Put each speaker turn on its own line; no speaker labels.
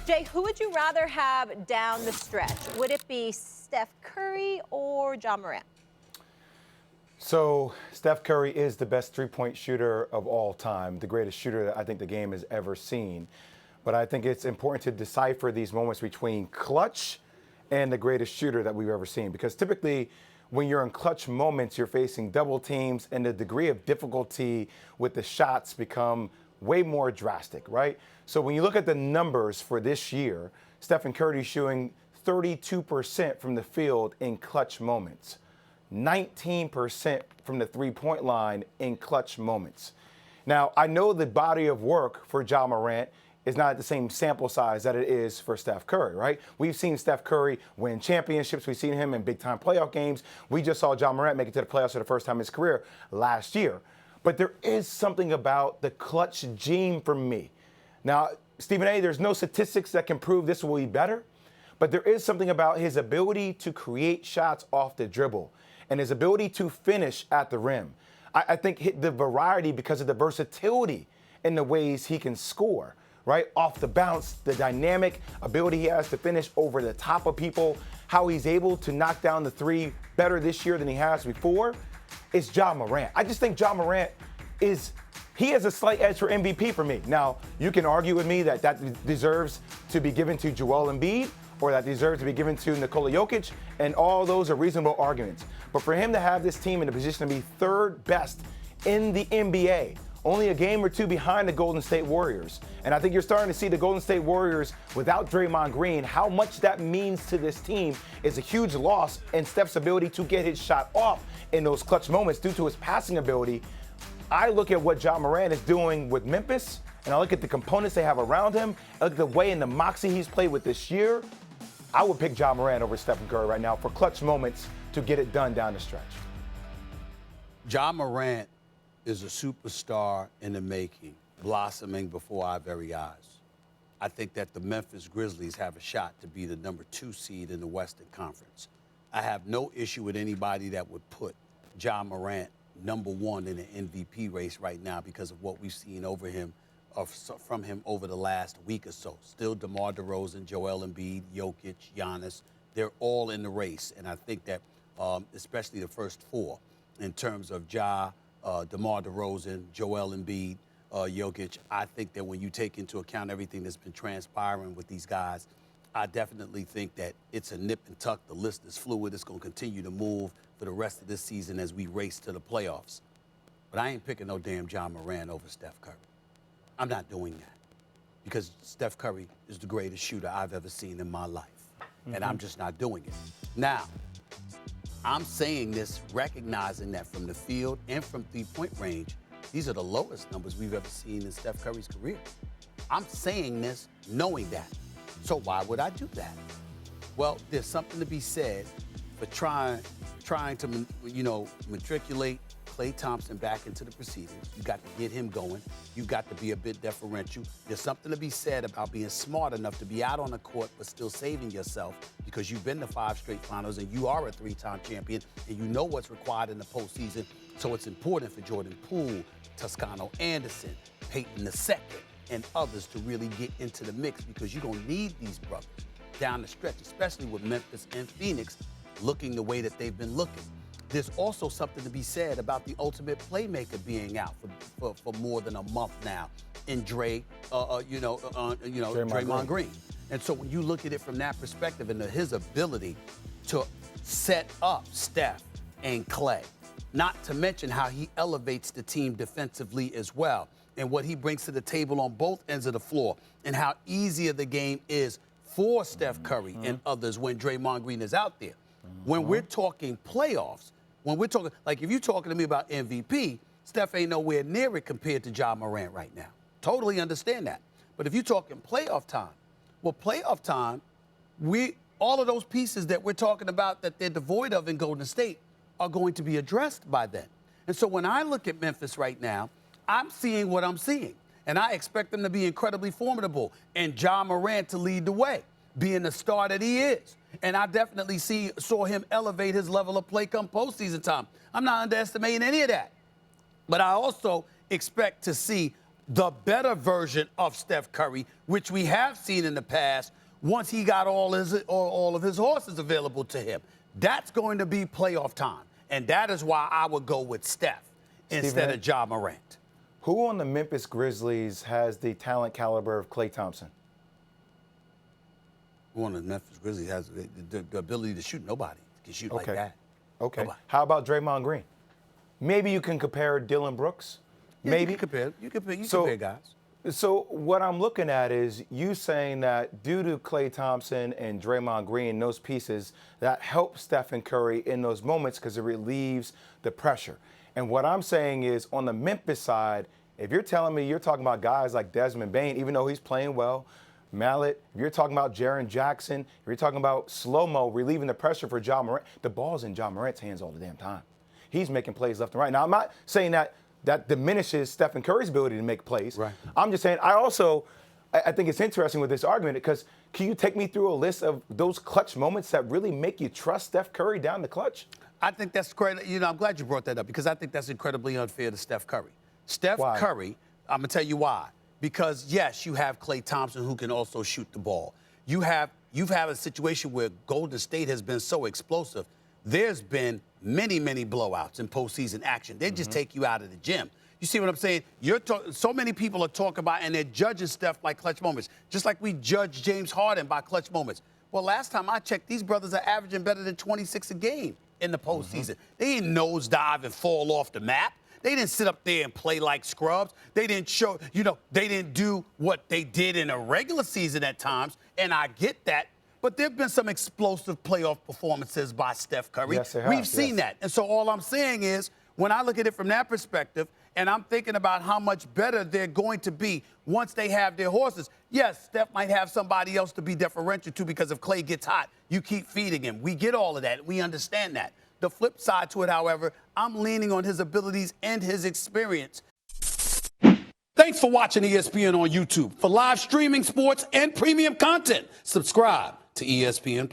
Jay, who would you rather have down the stretch? Would it be Steph Curry or Ja Morant?
So Steph Curry is the best three-point shooter of all time, the greatest shooter that I think the game has ever seen. But I think it's important to decipher these moments between clutch and the greatest shooter that we've ever seen. Because typically, when you're in clutch moments, you're facing double teams, and the degree of difficulty with the shots become way more drastic, right? So when you look at the numbers for this year, Stephen Curry shooting 32% from the field in clutch moments. 19% from the three-point line in clutch moments. Now, I know the body of work for Ja Morant is not the same sample size that it is for Steph Curry, right? We've seen Steph Curry win championships. We've seen him in big-time playoff games. We just saw Ja Morant make it to the playoffs for the first time in his career last year. But there is something about the clutch gene for me. Now, Stephen A., there's no statistics that can prove this will be better, but there is something about his ability to create shots off the dribble and his ability to finish at the rim. I think the variety, because of the versatility in the ways he can score, right? Off the bounce, the dynamic ability he has to finish over the top of people, how he's able to knock down the three better this year than he has before, is Ja Morant. I just think Ja Morant he has a slight edge for MVP for me. Now, you can argue with me that deserves to be given to JWill Embiid, or that deserves to be given to Nikola Jokic, and all those are reasonable arguments. But for him to have this team in a position to be third best in the NBA, only a game or two behind the Golden State Warriors, and I think you're starting to see the Golden State Warriors without Draymond Green, how much that means to this team is a huge loss in Steph's ability to get his shot off in those clutch moments due to his passing ability. I look at what Ja Morant is doing with Memphis, and I look at the components they have around him, I look at the way and the moxie he's played with this year. I would pick Ja Morant over Stephen Curry right now for clutch moments to get it done down the stretch.
Ja Morant is a superstar in the making, blossoming before our very eyes. I think that the Memphis Grizzlies have a shot to be the number 2 seed in the Western Conference. I have no issue with anybody that would put Ja Morant number 1 in the MVP race right now because of what we've seen from him over the last week or so. Still DeMar DeRozan, Joel Embiid, Jokic, Giannis, they're all in the race. And I think that especially the first 4 in terms of Ja, DeMar DeRozan, Joel Embiid, Jokic, I think that when you take into account everything that's been transpiring with these guys, I definitely think that it's a nip and tuck. The list is fluid. It's going to continue to move for the rest of this season as we race to the playoffs. But I ain't picking no damn Ja Morant over Steph Curry. I'm not doing that because Steph Curry is the greatest shooter I've ever seen in my life, and I'm just not doing it. Now, I'm saying this recognizing that from the field and from three-point range, these are the lowest numbers we've ever seen in Steph Curry's career. I'm saying this knowing that. So why would I do that? Well, there's something to be said for trying to, matriculate Klay Thompson back into the proceedings. You got to get him going. You got to be a bit deferential. There's something to be said about being smart enough to be out on the court but still saving yourself because you've been to 5 straight finals and you are a 3-time champion and you know what's required in the postseason. So it's important for Jordan Poole, Toscano Anderson, Peyton II, and others to really get into the mix because you're going to need these brothers down the stretch, especially with Memphis and Phoenix looking the way that they've been looking. There's also something to be said about the ultimate playmaker being out for more than a month now in Draymond Green. And so when you look at it from that perspective and his ability to set up Steph and Klay, not to mention how he elevates the team defensively as well and what he brings to the table on both ends of the floor and how easier the game is for Steph Curry and others when Draymond Green is out there. When we're talking playoffs, when we're talking, like if you're talking to me about MVP, Steph ain't nowhere near it compared to Ja Morant right now. Totally understand that. But if you're talking playoff time, well, playoff time, all of those pieces that we're talking about that they're devoid of in Golden State are going to be addressed by then. And so when I look at Memphis right now, I'm seeing what I'm seeing. And I expect them to be incredibly formidable and Ja Morant to lead the way, being the star that he is. And I definitely saw him elevate his level of play come postseason time. I'm not underestimating any of that. But I also expect to see the better version of Steph Curry, which we have seen in the past once he got all of his horses available to him. That's going to be playoff time. And that is why I would go with Steph instead of Ja Morant.
Who on the Memphis Grizzlies has the talent caliber of Klay Thompson?
Who on the Memphis Grizzlies has the ability to shoot? Nobody can shoot like that.
Okay.
Nobody.
How about Draymond Green? Maybe you can compare Dylan Brooks.
Yeah,
Maybe.
You compare guys.
So what I'm looking at is you saying that due to Klay Thompson and Draymond Green, those pieces, that help Stephen Curry in those moments because it relieves the pressure. And what I'm saying is on the Memphis side, if you're telling me you're talking about guys like Desmond Bane, even though he's playing well, Mallet, if you're talking about Jaren Jackson, if you're talking about slow-mo relieving the pressure for Ja Morant, the ball's in Ja Morant's hands all the damn time. He's making plays left and right. Now, I'm not saying that diminishes Stephen Curry's ability to make plays.
Right.
I'm just saying I think it's interesting with this argument because can you take me through a list of those clutch moments that really make you trust Steph Curry down the clutch?
I think that's great. I'm glad you brought that up because I think that's incredibly unfair to Steph Curry.
Why?
Curry, I'm going to tell you why. Because, yes, you have Klay Thompson who can also shoot the ball. You've had a situation where Golden State has been so explosive. There's been many, many blowouts in postseason action. They just take you out of the gym. You see what I'm saying? So many people are talking about, and they're judging Steph by clutch moments, just like we judge James Harden by clutch moments. Well, last time I checked, these brothers are averaging better than 26 a game in the postseason. They didn't nosedive and fall off the map. They didn't sit up there and play like scrubs. They didn't they didn't do what they did in a regular season at times, and I get that. But there have been some explosive playoff performances by Steph Curry.
Yes, there have.
We've seen that. And so all I'm saying is, when I look at it from that perspective, and I'm thinking about how much better they're going to be once they have their horses, yes, Steph might have somebody else to be deferential to because if Klay gets hot, you keep feeding him. We get all of that. We understand that. The flip side to it, however, I'm leaning on his abilities and his experience. Thanks for watching ESPN on YouTube. For live streaming, sports, and premium content, subscribe to ESPN+.